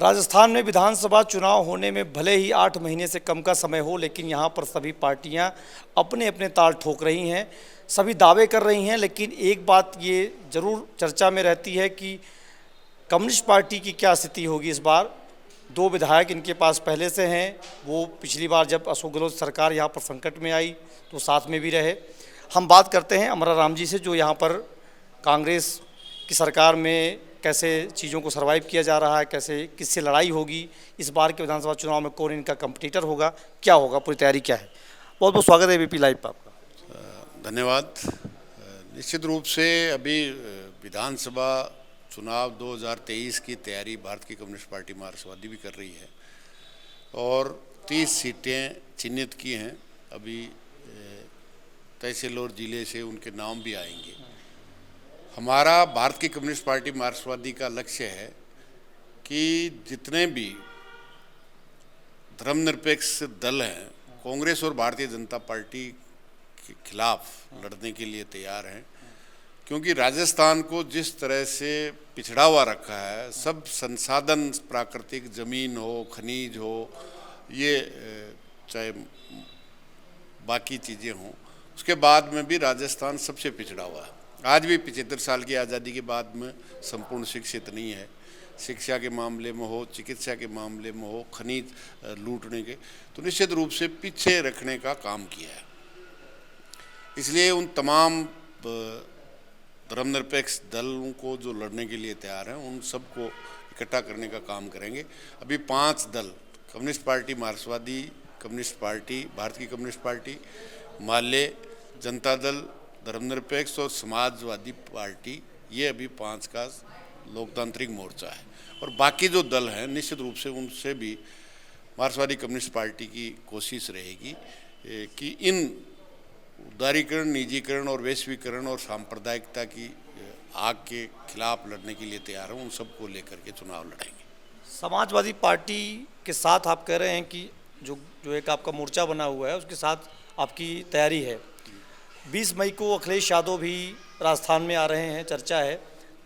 राजस्थान में विधानसभा चुनाव होने में भले ही 8 महीने से कम का समय हो, लेकिन यहाँ पर सभी पार्टियाँ अपने अपने ताल ठोक रही हैं, सभी दावे कर रही हैं। लेकिन एक बात ये ज़रूर चर्चा में रहती है कि कम्युनिस्ट पार्टी की क्या स्थिति होगी इस बार। 2 विधायक इनके पास पहले से हैं, वो पिछली बार जब अशोक गहलोत सरकार यहाँ पर संकट में आई तो साथ में भी रहे। हम बात करते हैं अमरा राम जी से, जो यहाँ पर कांग्रेस की सरकार में कैसे चीज़ों को सर्वाइव किया जा रहा है, कैसे किससे लड़ाई होगी, इस बार के विधानसभा चुनाव में कौन इनका कंपटीटर होगा, क्या होगा, पूरी तैयारी क्या है। बहुत बहुत स्वागत है एबीपी लाइव पर आपका। धन्यवाद। निश्चित रूप से अभी विधानसभा चुनाव 2023 की तैयारी भारतीय कम्युनिस्ट पार्टी मार्क्सवादी भी कर रही है और 30 सीटें चिन्हित की हैं। अभी तहसील और ज़िले से उनके नाम भी आएंगे। हमारा भारतीय कम्युनिस्ट पार्टी मार्क्सवादी का लक्ष्य है कि जितने भी धर्मनिरपेक्ष दल हैं, कांग्रेस और भारतीय जनता पार्टी के खिलाफ लड़ने के लिए तैयार हैं, क्योंकि राजस्थान को जिस तरह से पिछड़ा हुआ रखा है, सब संसाधन, प्राकृतिक ज़मीन हो, खनिज हो, ये चाहे बाकी चीज़ें हों, उसके बाद में भी राजस्थान सबसे पिछड़ा हुआ है। आज भी 75 साल की आज़ादी के बाद में संपूर्ण शिक्षित नहीं है। शिक्षा के मामले में हो, चिकित्सा के मामले में हो, खनिज लूटने के, तो निश्चित रूप से पीछे रखने का काम किया है। इसलिए उन तमाम धर्मनिरपेक्ष दलों को जो लड़ने के लिए तैयार हैं, उन सबको इकट्ठा करने का काम करेंगे। अभी 5 दल, कम्युनिस्ट पार्टी मार्क्सवादी, कम्युनिस्ट पार्टी, भारतीय कम्युनिस्ट पार्टी, माले, जनता दल, धर्मनिरपेक्ष और समाजवादी पार्टी, ये अभी 5 का लोकतांत्रिक मोर्चा है। और बाकी जो दल हैं, निश्चित रूप से उनसे भी मार्क्सवादी कम्युनिस्ट पार्टी की कोशिश रहेगी कि इन उदारीकरण, निजीकरण और वैश्वीकरण और सांप्रदायिकता की आग के खिलाफ लड़ने के लिए तैयार हैं, उन सबको लेकर के चुनाव लड़ेंगे। समाजवादी पार्टी के साथ आप कह रहे हैं कि जो एक आपका मोर्चा बना हुआ है, उसके साथ आपकी तैयारी है। 20 मई को अखिलेश यादव भी राजस्थान में आ रहे हैं, चर्चा है,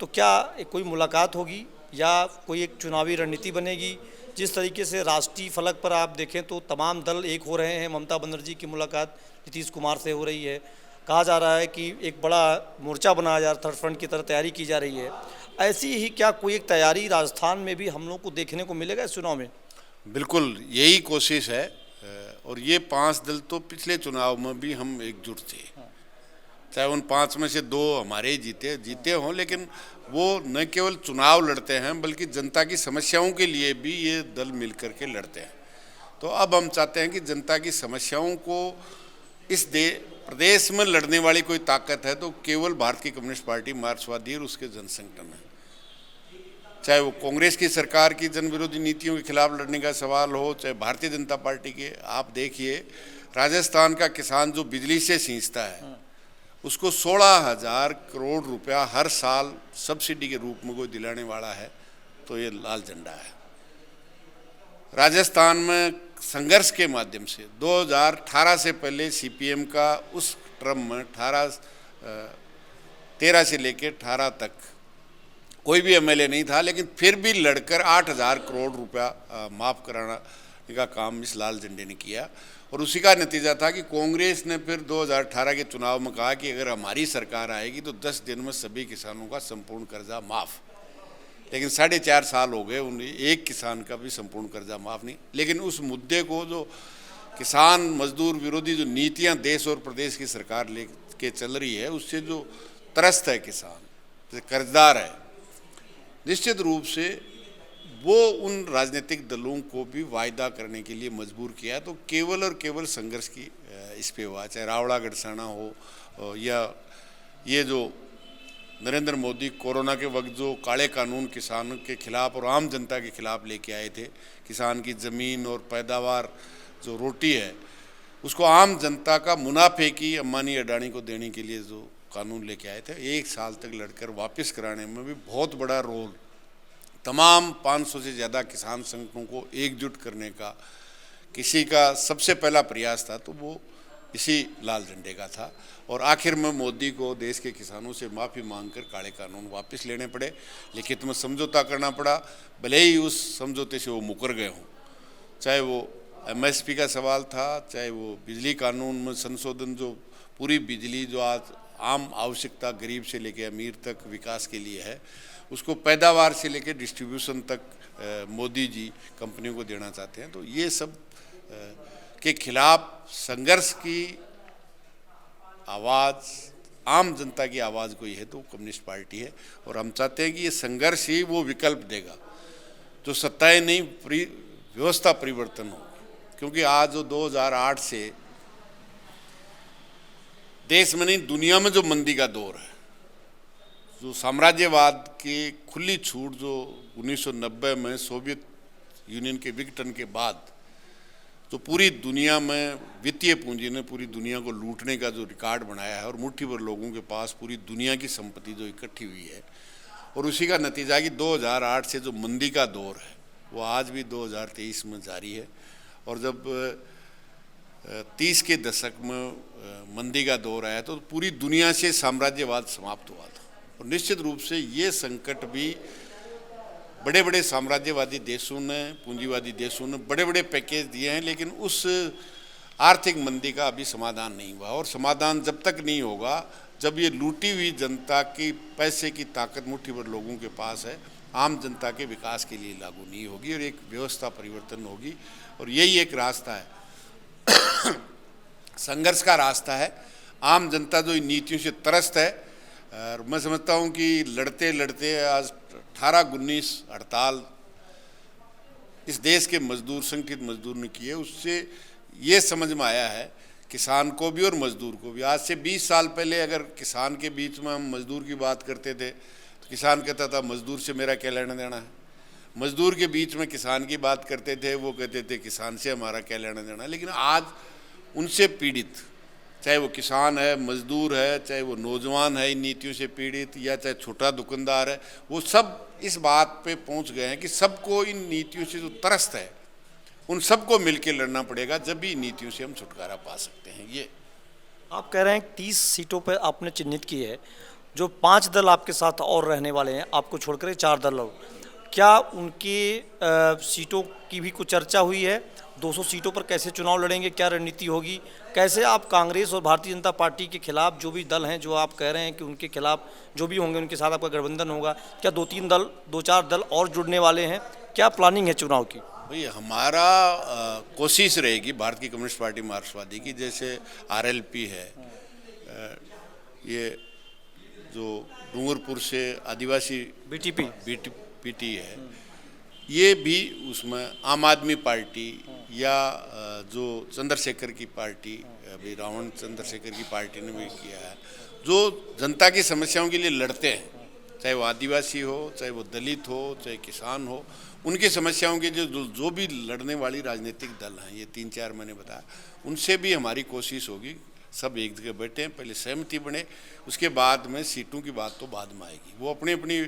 तो क्या कोई मुलाकात होगी या कोई एक चुनावी रणनीति बनेगी? जिस तरीके से राष्ट्रीय फलक पर आप देखें तो तमाम दल एक हो रहे हैं। ममता बनर्जी की मुलाकात नीतीश कुमार से हो रही है। कहा जा रहा है कि एक बड़ा मोर्चा बनाया जा रहा है, थर्ड फ्रंट की तरह तैयारी की जा रही है। ऐसी ही क्या कोई एक तैयारी राजस्थान में भी हम लोग को देखने को मिलेगा इस चुनाव में? बिल्कुल यही कोशिश है। और ये 5 दल तो पिछले चुनाव में भी हम एकजुट थे, चाहे उन 5 में से 2 हमारे ही जीते हों, लेकिन वो न केवल चुनाव लड़ते हैं बल्कि जनता की समस्याओं के लिए भी ये दल मिल कर के लड़ते हैं। तो अब हम चाहते हैं कि जनता की समस्याओं को इस प्रदेश में लड़ने वाली कोई ताकत है तो केवल भारतीय कम्युनिस्ट पार्टी मार्क्सवादी और उसके जनसंगठन है। चाहे वो कांग्रेस की सरकार की जन विरोधी नीतियों के खिलाफ लड़ने का सवाल हो, चाहे भारतीय जनता पार्टी के। आप देखिए, राजस्थान का किसान जो बिजली से सींचता है, उसको 16,000 करोड़ रुपया हर साल सब्सिडी के रूप में कोई दिलाने वाला है, तो ये लाल झंडा है। राजस्थान में संघर्ष के माध्यम से 2018 से पहले सीपीएम का उस टर्म में 13 से लेकर 18 तक कोई भी एमएलए नहीं था, लेकिन फिर भी लड़कर 8,000 करोड़ रुपया माफ़ कराने का काम इस लाल झंडे ने किया। और उसी का नतीजा था कि कांग्रेस ने फिर 2018 के चुनाव में कहा कि अगर हमारी सरकार आएगी तो 10 दिन में सभी किसानों का संपूर्ण कर्जा माफ़। लेकिन 4.5 साल हो गए, उन्हें एक किसान का भी संपूर्ण कर्जा माफ़ नहीं। लेकिन उस मुद्दे को जो किसान मजदूर विरोधी जो नीतियां देश और प्रदेश की सरकार लेके चल रही है, उससे जो त्रस्त है किसान, जैसे कर्जदार है, निश्चित रूप से वो उन राजनीतिक दलों को भी वायदा करने के लिए मजबूर किया। तो केवल और केवल संघर्ष की इस पे हुआ, चाहे रावड़ा गढ़साना हो या ये जो नरेंद्र मोदी कोरोना के वक्त जो काले कानून किसानों के खिलाफ और आम जनता के खिलाफ लेके आए थे। किसान की ज़मीन और पैदावार जो रोटी है, उसको आम जनता का मुनाफे की अंबानी अडानी को देने के लिए जो कानून लेके आए थे, 1 साल तक लड़कर वापस कराने में भी बहुत बड़ा रोल तमाम 500 से ज़्यादा किसान संगठनों को एकजुट करने का किसी का सबसे पहला प्रयास था। तो वो इसी लाल झंडे का था। और आखिर में मोदी को देश के किसानों से माफ़ी मांगकर काले कानून वापस लेने पड़े, लिखित में समझौता करना पड़ा, भले ही उस समझौते से वो मुकर गए हों। चाहे वो एमएसपी का सवाल था, चाहे वो बिजली कानून में संशोधन, जो पूरी बिजली जो आज आम आवश्यकता गरीब से लेकर अमीर तक विकास के लिए है, उसको पैदावार से लेकर डिस्ट्रीब्यूशन तक मोदी जी कंपनियों को देना चाहते हैं। तो ये सब के खिलाफ संघर्ष की आवाज़, आम जनता की आवाज़ कोई है तो कम्युनिस्ट पार्टी है। और हम चाहते हैं कि ये संघर्ष ही वो विकल्प देगा जो सत्ताएं नहीं, व्यवस्था परिवर्तन हो। क्योंकि आज जो 2008 से देश में नहीं दुनिया में जो मंदी का दौर है, जो साम्राज्यवाद की खुली छूट जो 1990 में सोवियत यूनियन के विघटन के बाद तो पूरी दुनिया में वित्तीय पूंजी ने पूरी दुनिया को लूटने का जो रिकॉर्ड बनाया है, और मुट्ठी भर लोगों के पास पूरी दुनिया की संपत्ति जो इकट्ठी हुई है, और उसी का नतीजा कि 2008 से जो मंदी का दौर है वो आज भी 2023 में जारी है। और जब 30 के दशक में मंदी का दौर आया तो पूरी दुनिया से साम्राज्यवाद समाप्त हुआ था। और निश्चित रूप से ये संकट भी बड़े बड़े साम्राज्यवादी देशों ने, पूंजीवादी देशों ने बड़े बड़े पैकेज दिए हैं, लेकिन उस आर्थिक मंदी का अभी समाधान नहीं हुआ। और समाधान जब तक नहीं होगा जब ये लूटी हुई जनता की पैसे की ताकत मुट्ठी भर लोगों के पास है, आम जनता के विकास के लिए लागू नहीं होगी और एक व्यवस्था परिवर्तन होगी। और यही एक रास्ता है, संघर्ष का रास्ता है। आम जनता जो इन नीतियों से त्रस्त है, और मैं समझता हूँ कि लड़ते लड़ते आज 18-19 हड़ताल इस देश के मजदूर, संगठित मजदूर ने किए, उससे ये समझ में आया है किसान को भी और मजदूर को भी। आज से 20 साल पहले अगर किसान के बीच में हम मजदूर की बात करते थे तो किसान कहता था मजदूर से मेरा क्या लेना देना है, मजदूर के बीच में किसान की बात करते थे वो कहते थे किसान से हमारा क्या लेना देना। लेकिन आज उनसे पीड़ित, चाहे वो किसान है, मजदूर है, चाहे वो नौजवान है इन नीतियों से पीड़ित, या चाहे छोटा दुकानदार है, वो सब इस बात पे पहुंच गए हैं कि सबको इन नीतियों से जो त्रस्त है उन सबको मिलकर लड़ना पड़ेगा, जब भी नीतियों से हम छुटकारा पा सकते हैं। ये आप कह रहे हैं 30 सीटों पर आपने चिन्हित की है, जो 5 दल आपके साथ और रहने वाले हैं, आपको छोड़कर 4 दल और, क्या उनकी सीटों की भी कुछ चर्चा हुई है? 200 सीटों पर कैसे चुनाव लड़ेंगे, क्या रणनीति होगी? कैसे आप कांग्रेस और भारतीय जनता पार्टी के खिलाफ जो भी दल हैं, जो आप कह रहे हैं कि उनके खिलाफ जो भी होंगे उनके साथ आपका गठबंधन होगा, क्या 2-3 दल, 2-4 दल और जुड़ने वाले हैं? क्या प्लानिंग है चुनाव की? भाई हमारा कोशिश रहेगी भारत की कम्युनिस्ट पार्टी मार्क्सवादी की, जैसे आरएलपी है, ये जो डूंगरपुर से आदिवासी बीटीपी है, ये भी उसमें आम आदमी पार्टी या जो चंद्रशेखर की पार्टी, अभी रावण चंद्रशेखर की पार्टी ने भी किया है, जो जनता की समस्याओं के लिए लड़ते हैं, चाहे वो आदिवासी हो, चाहे वो दलित हो, चाहे किसान हो, उनकी समस्याओं के जो भी लड़ने वाली राजनीतिक दल हैं, ये 3-4 मैंने बताया, उनसे भी हमारी कोशिश होगी सब एक जगह बैठे, पहले सहमति बने, उसके बाद में सीटों की बात तो बाद में आएगी। वो अपनी अपनी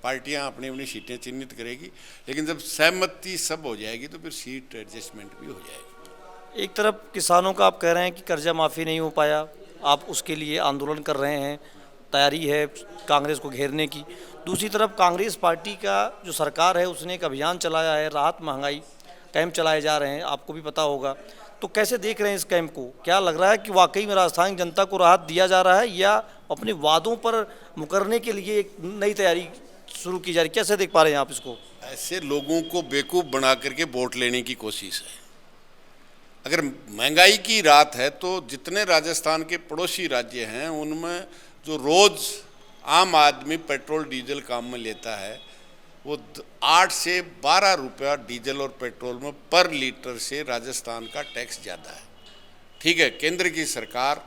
पार्टियां अपनी अपनी सीटें चिन्हित करेगी, लेकिन जब सहमति सब हो जाएगी तो फिर सीट एडजस्टमेंट भी हो जाएगी। एक तरफ किसानों का आप कह रहे हैं कि कर्जा माफ़ी नहीं हो पाया, आप उसके लिए आंदोलन कर रहे हैं, तैयारी है कांग्रेस को घेरने की। दूसरी तरफ कांग्रेस पार्टी का जो सरकार है उसने एक अभियान चलाया है, राहत महंगाई कैंप चलाए जा रहे हैं, आपको भी पता होगा। तो कैसे देख रहे हैं इस कैंप को? क्या लग रहा है कि वाकई में राजस्थान की जनता को राहत दिया जा रहा है, या अपने वादों पर मुकरने के लिए एक नई तैयारी शुरू की जा रही है? कैसे देख पा रहे हैं आप इसको? ऐसे लोगों को बेवकूफ़ बना करके वोट लेने की कोशिश है। अगर महंगाई की रात है तो जितने राजस्थान के पड़ोसी राज्य हैं उनमें जो रोज़ आम आदमी पेट्रोल डीजल काम में लेता है वो 8 से 12 रुपया डीजल और पेट्रोल में पर लीटर से राजस्थान का टैक्स ज़्यादा है। ठीक है, केंद्र की सरकार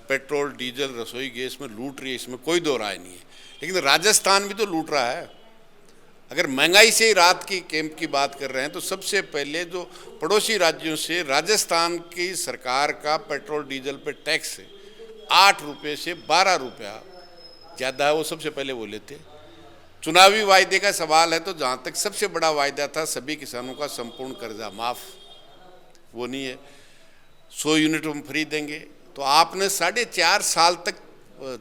पेट्रोल डीजल रसोई गैस में लूट रही है, इसमें कोई दो राय नहीं है, लेकिन राजस्थान भी तो लूट रहा है। अगर महंगाई से रात की कैंप की बात कर रहे हैं तो सबसे पहले जो पड़ोसी राज्यों से राजस्थान की सरकार का पेट्रोल डीजल पे टैक्स 8 रुपये से 12 रुपया ज़्यादा है, वो सबसे पहले वो लेते। चुनावी वायदे का सवाल है तो जहाँ तक सबसे बड़ा वायदा था सभी किसानों का संपूर्ण कर्जा माफ़, वो नहीं है। 100 यूनिट हम फ्री देंगे। तो आपने 4.5 साल तक,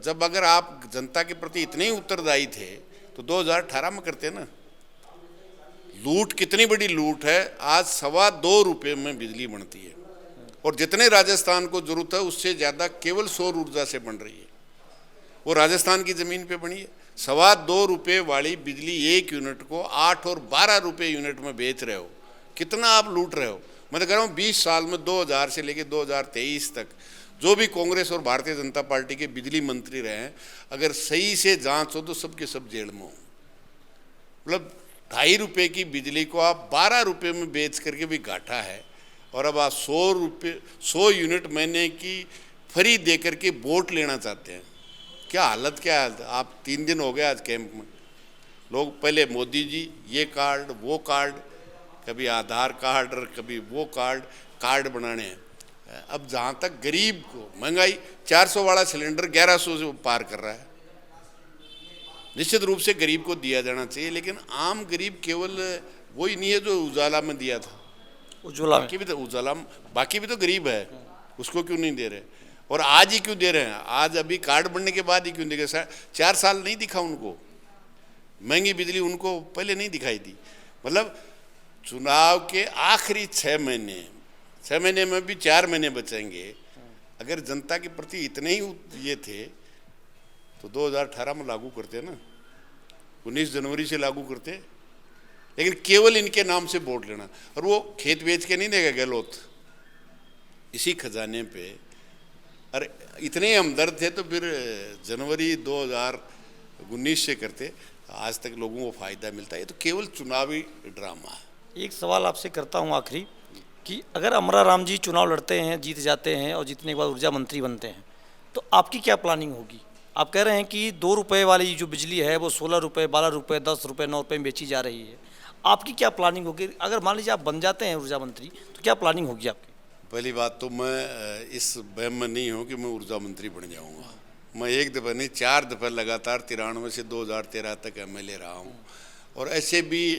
जब अगर आप जनता के प्रति इतने ही उत्तरदायी थे तो 2018 में करते ना। लूट कितनी बड़ी लूट है, आज ₹2.25 में बिजली बनती है और जितने राजस्थान को जरूरत है उससे ज़्यादा केवल सौर ऊर्जा से बन रही है। वो राजस्थान की ज़मीन पे बनी है। ₹2.25 वाली बिजली 1 यूनिट को 8 और 12 रुपये यूनिट में बेच रहे हो। कितना आप लूट रहे हो। मैं तो कह रहा हूँ 20 साल में 2000 से लेकर 2023 तक जो भी कांग्रेस और भारतीय जनता पार्टी के बिजली मंत्री रहे हैं, अगर सही से जांच हो तो सबके सब जेल में हो। मतलब ₹2.5 की बिजली को आप 12 रुपये में बेच करके भी घाटा है, और अब आप 100 यूनिट महीने की फ्री दे करके वोट लेना चाहते हैं। क्या हालत, क्या है। आप 3 दिन हो गए आज कैंप में। लोग पहले मोदी जी ये कार्ड वो कार्ड, कभी आधार कार्ड और कभी वो कार्ड बनाने हैं। अब जहाँ तक गरीब को महंगाई, 400 वाला सिलेंडर 1100 से पार कर रहा है। निश्चित रूप से गरीब को दिया जाना चाहिए, लेकिन आम गरीब केवल वही नहीं है जो उजाला में दिया था। उज्ज्वला बाकी भी तो उजाला, बाकी भी तो गरीब है, उसको क्यों नहीं दे रहे। और आज ही क्यों दे रहे हैं, आज अभी कार्ड बनने के बाद ही क्यों दे रहे। 4 साल नहीं दिखा उनको, महंगी बिजली उनको पहले नहीं दिखाई दी। मतलब चुनाव के आखिरी 6 महीने में भी 4 महीने बचेंगे। अगर जनता के प्रति इतने ही ये थे तो 2018 में लागू करते ना, 19 जनवरी से लागू करते। लेकिन केवल इनके नाम से वोट लेना, और वो खेत बेच के नहीं देगा गहलोत, इसी खजाने पे। अरे इतने हमदर्द थे तो फिर जनवरी 2019 से करते, आज तक लोगों को फायदा मिलता है। ये तो केवल चुनावी ड्रामा है। एक सवाल आपसे करता हूँ आखिरी, कि अगर अमरा राम जी चुनाव लड़ते हैं, जीत जाते हैं और जीतने के बाद ऊर्जा मंत्री बनते हैं, तो आपकी क्या प्लानिंग होगी। आप कह रहे हैं कि ₹2 वाली जो बिजली है वो ₹16, ₹12, ₹10, ₹9 में बेची जा रही है। आपकी क्या प्लानिंग होगी अगर मान लीजिए आप बन जाते हैं ऊर्जा मंत्री, तो क्या प्लानिंग होगी आपकी। पहली बात तो मैं इस वहम में नहीं हूँ कि मैं ऊर्जा मंत्री बन जाऊँगा। मैं एक दफ़ा नहीं 4 दफ़ा लगातार 93 से 2013 तक MLA रहा हूँ। और ऐसे भी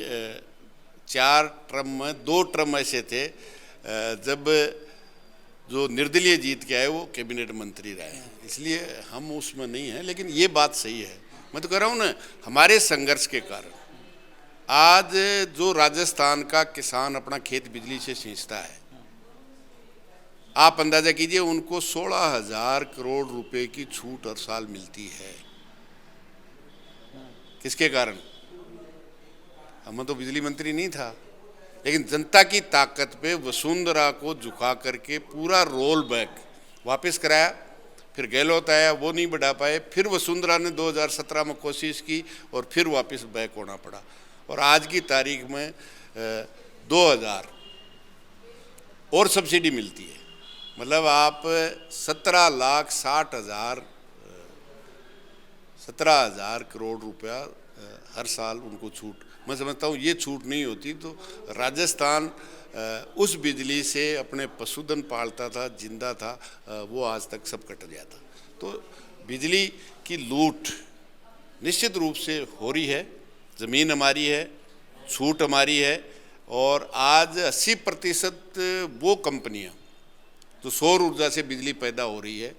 4 टर्म में 2 टर्म ऐसे थे जब जो निर्दलीय जीत के आए वो कैबिनेट मंत्री रहे हैं, इसलिए हम उसमें नहीं हैं। लेकिन ये बात सही है, मैं तो कह रहा हूँ ना, हमारे संघर्ष के कारण आज जो राजस्थान का किसान अपना खेत बिजली से सींचता है, आप अंदाजा कीजिए उनको 16,000 करोड़ रुपए की छूट हर साल मिलती है। किसके कारण। हम तो बिजली मंत्री नहीं था, लेकिन जनता की ताकत पे वसुंधरा को झुका करके पूरा रोल बैक वापस कराया। फिर गहलोत आया, वो नहीं बढ़ा पाए, फिर वसुंधरा ने 2017 में कोशिश की और फिर वापस बैक होना पड़ा। और आज की तारीख में 2000 और सब्सिडी मिलती है। मतलब आप 17,60,000 करोड़ रुपया हर साल उनको छूट। मैं समझता हूँ ये छूट नहीं होती तो राजस्थान उस बिजली से अपने पशुधन पालता था, जिंदा था, वो आज तक सब कट जाता। तो बिजली की लूट निश्चित रूप से हो रही है। ज़मीन हमारी है, छूट हमारी है, और आज 80% वो कंपनियां जो सौर ऊर्जा से बिजली पैदा हो रही है,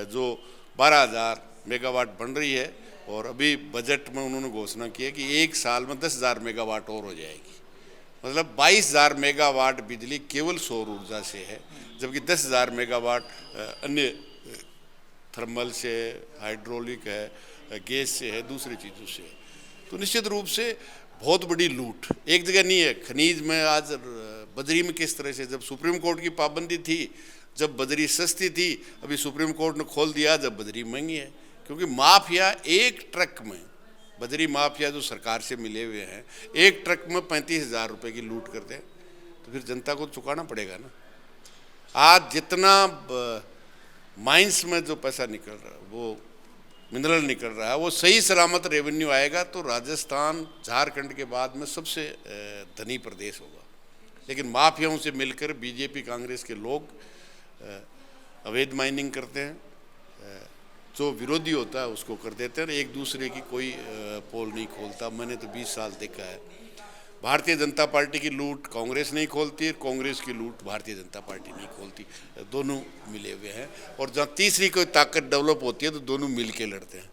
जो 12,000 मेगावाट बन रही है, और अभी बजट में उन्होंने घोषणा की है कि 1 साल में 10,000 मेगावाट और हो जाएगी। मतलब 22,000 मेगावाट बिजली केवल सौर ऊर्जा से है, जबकि 10,000 मेगावाट अन्य थर्मल से, हाइड्रोलिक है, गैस से है, दूसरी चीज़ों से है। तो निश्चित रूप से बहुत बड़ी लूट एक जगह नहीं है। खनीज में आज बजरी में किस तरह से, जब सुप्रीम कोर्ट की पाबंदी थी, जब बजरी सस्ती थी, अभी सुप्रीम कोर्ट ने खोल दिया जब बजरी महंगी है। क्योंकि माफिया एक ट्रक में, बजरी माफिया जो सरकार से मिले हुए हैं, एक ट्रक में 35,000 रुपये की लूट करते हैं, तो फिर जनता को चुकाना पड़ेगा ना। आज जितना माइंस में जो पैसा निकल रहा है, वो मिनरल निकल रहा है, वो सही सलामत रेवेन्यू आएगा तो राजस्थान झारखंड के बाद में सबसे धनी प्रदेश होगा। लेकिन माफियाओं से मिलकर बीजेपी कांग्रेस के लोग अवैध माइनिंग करते हैं, जो विरोधी होता है उसको कर देते हैं, एक दूसरे की कोई पोल नहीं खोलता। मैंने तो 20 साल देखा है। भारतीय जनता पार्टी की लूट कांग्रेस नहीं खोलती है, कांग्रेस की लूट भारतीय जनता पार्टी नहीं खोलती, दोनों मिले हुए हैं। और जहाँ तीसरी कोई ताकत डेवलप होती है तो दोनों मिल के लड़ते हैं,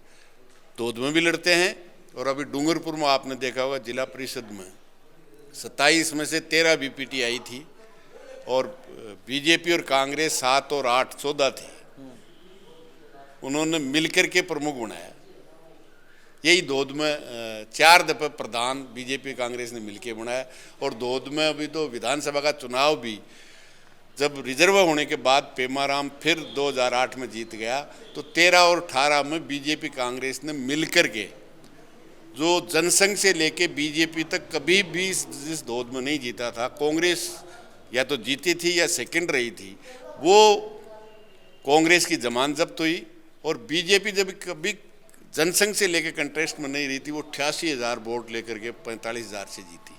दोद में भी लड़ते हैं। और अभी डूंगरपुर में आपने देखा होगा जिला परिषद में 27 में से 13 बीपीटी आई थी और बीजेपी और कांग्रेस 7 और 8 14 थी, उन्होंने मिलकर के प्रमुख बनाया। यही दोद में 4 दफे प्रधान बीजेपी कांग्रेस ने मिलकर बनाया। और दोद में अभी तो विधानसभा का चुनाव भी जब रिजर्व होने के बाद पेमाराम फिर 2008 में जीत गया तो 13 और 18 में बीजेपी कांग्रेस ने मिलकर के जो जनसंघ से लेके बीजेपी तक कभी भी जिस दोद में नहीं जीता था, कांग्रेस या तो जीती थी या सेकंड रही थी, वो कांग्रेस की जमान जब्त हुई। और बीजेपी जब कभी जनसंघ से लेकर कंटेस्ट में नहीं रही थी, वो 88,000 वोट लेकर के 45,000 से जीती।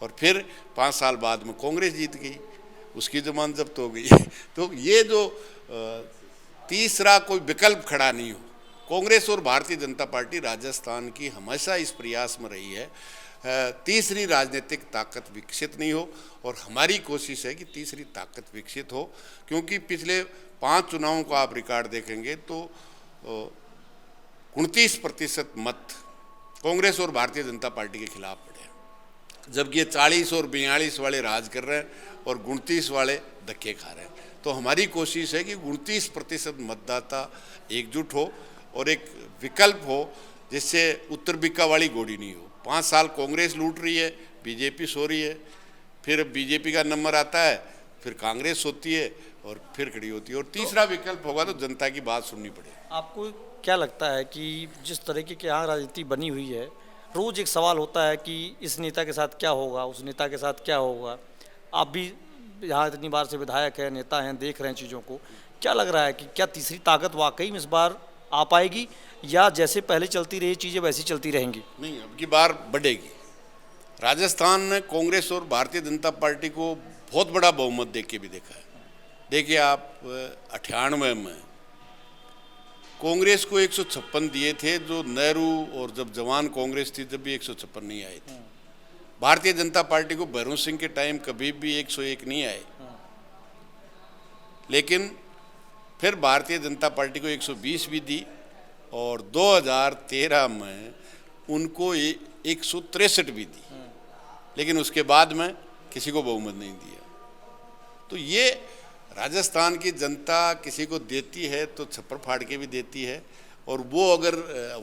और फिर 5 साल बाद में कांग्रेस जीत गई, उसकी जमान जब्त हो गई। तो ये जो तीसरा कोई विकल्प खड़ा नहीं हो, कांग्रेस और भारतीय जनता पार्टी राजस्थान की हमेशा इस प्रयास में रही है तीसरी राजनीतिक ताकत विकसित नहीं हो। और हमारी कोशिश है कि तीसरी ताकत विकसित हो, क्योंकि पिछले 5 चुनावों का आप रिकॉर्ड देखेंगे तो 29% मत कांग्रेस और भारतीय जनता पार्टी के खिलाफ पड़े, जबकि ये 40 और 42 वाले राज कर रहे हैं और 29 वाले धक्के खा रहे हैं। तो हमारी कोशिश है कि 29% मतदाता एकजुट हो और एक विकल्प हो जिससे उत्तर बिक्का वाली घोड़ी नहीं हो। 5 साल कांग्रेस लूट रही है, बीजेपी सो रही है, फिर बीजेपी का नंबर आता है, फिर कांग्रेस सोती है और फिर खड़ी होती है। और तीसरा विकल्प होगा तो जनता की बात सुननी पड़ेगी। आपको क्या लगता है कि जिस तरीके की यहाँ राजनीति बनी हुई है, रोज़ एक सवाल होता है कि इस नेता के साथ क्या होगा, उस नेता के साथ क्या होगा। आप भी यहाँ इतनी बार से विधायक हैं, नेता हैं, देख रहे हैं चीज़ों को, क्या लग रहा है कि क्या तीसरी ताकत वाकई में इस बार आ पाएगी या जैसे पहले चलती रही चीज़ें वैसी चलती रहेंगी? नहीं, अब की बार बढ़ेगी। राजस्थान ने कांग्रेस और भारतीय जनता पार्टी को बहुत बड़ा बहुमत देख के भी देखा है। देखिए आप 98 में कांग्रेस को 156 दिए थे, जो नेहरू और जब जवान कांग्रेस थी जब भी 156 नहीं आए थे। भारतीय जनता पार्टी को भैरों सिंह के टाइम कभी भी 101 नहीं आए, लेकिन फिर भारतीय जनता पार्टी को 120 भी दी और 2013 में उनको 163 भी दी, लेकिन उसके बाद में किसी को बहुमत नहीं दिया। तो ये राजस्थान की जनता किसी को देती है तो छप्पर फाड़ के भी देती है, और वो अगर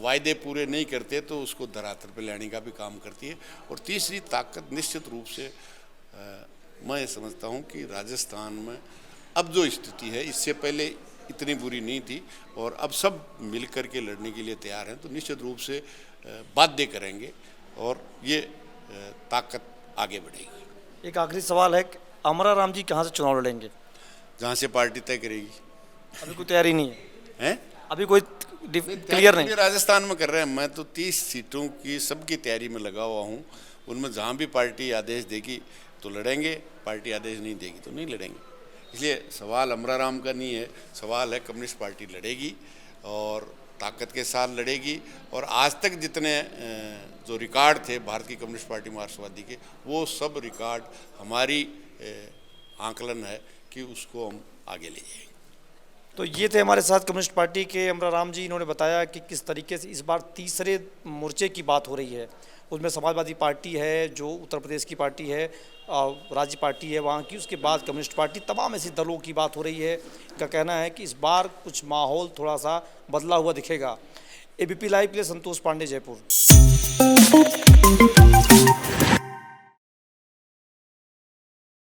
वायदे पूरे नहीं करते तो उसको धरातल पर लाने का भी काम करती है। और तीसरी ताकत निश्चित रूप से मैं समझता हूँ कि राजस्थान में अब जो स्थिति है इससे पहले इतनी बुरी नहीं थी, और अब सब मिल कर के लड़ने के लिए तैयार हैं, तो निश्चित रूप से बाध्य करेंगे और ये ताकत आगे बढ़ेगी। एक आखिरी सवाल है, अमरा राम जी कहाँ से चुनाव लड़ेंगे? जहाँ से पार्टी तय करेगी। अभी कोई तैयारी नहीं है? अभी कोई क्लियर नहीं? राजस्थान में कर रहे हैं, मैं तो 30 सीटों की सबकी तैयारी में लगा हुआ हूँ। उनमें जहाँ भी पार्टी आदेश देगी तो लड़ेंगे, पार्टी आदेश नहीं देगी तो नहीं लड़ेंगे। इसलिए सवाल अमरा राम का नहीं है, सवाल है कम्युनिस्ट पार्टी लड़ेगी और ताकत के साथ लड़ेगी। और आज तक जितने जो रिकॉर्ड थे भारत की कम्युनिस्ट पार्टी मार्क्सवादी के, वो सब रिकॉर्ड हमारी आंकलन है कि उसको हम आगे ले जाएंगे। तो ये थे हमारे साथ कम्युनिस्ट पार्टी के अमरा राम जी। इन्होंने बताया कि किस तरीके से इस बार तीसरे मोर्चे की बात हो रही है। उसमें समाजवादी पार्टी है जो उत्तर प्रदेश की पार्टी है, राज्य पार्टी है वहाँ की, उसके बाद कम्युनिस्ट पार्टी, तमाम ऐसी दलों की बात हो रही है। इनका कहना है कि इस बार कुछ माहौल थोड़ा सा बदला हुआ दिखेगा। एबीपी लाइव के लिए संतोष पांडे, जयपुर।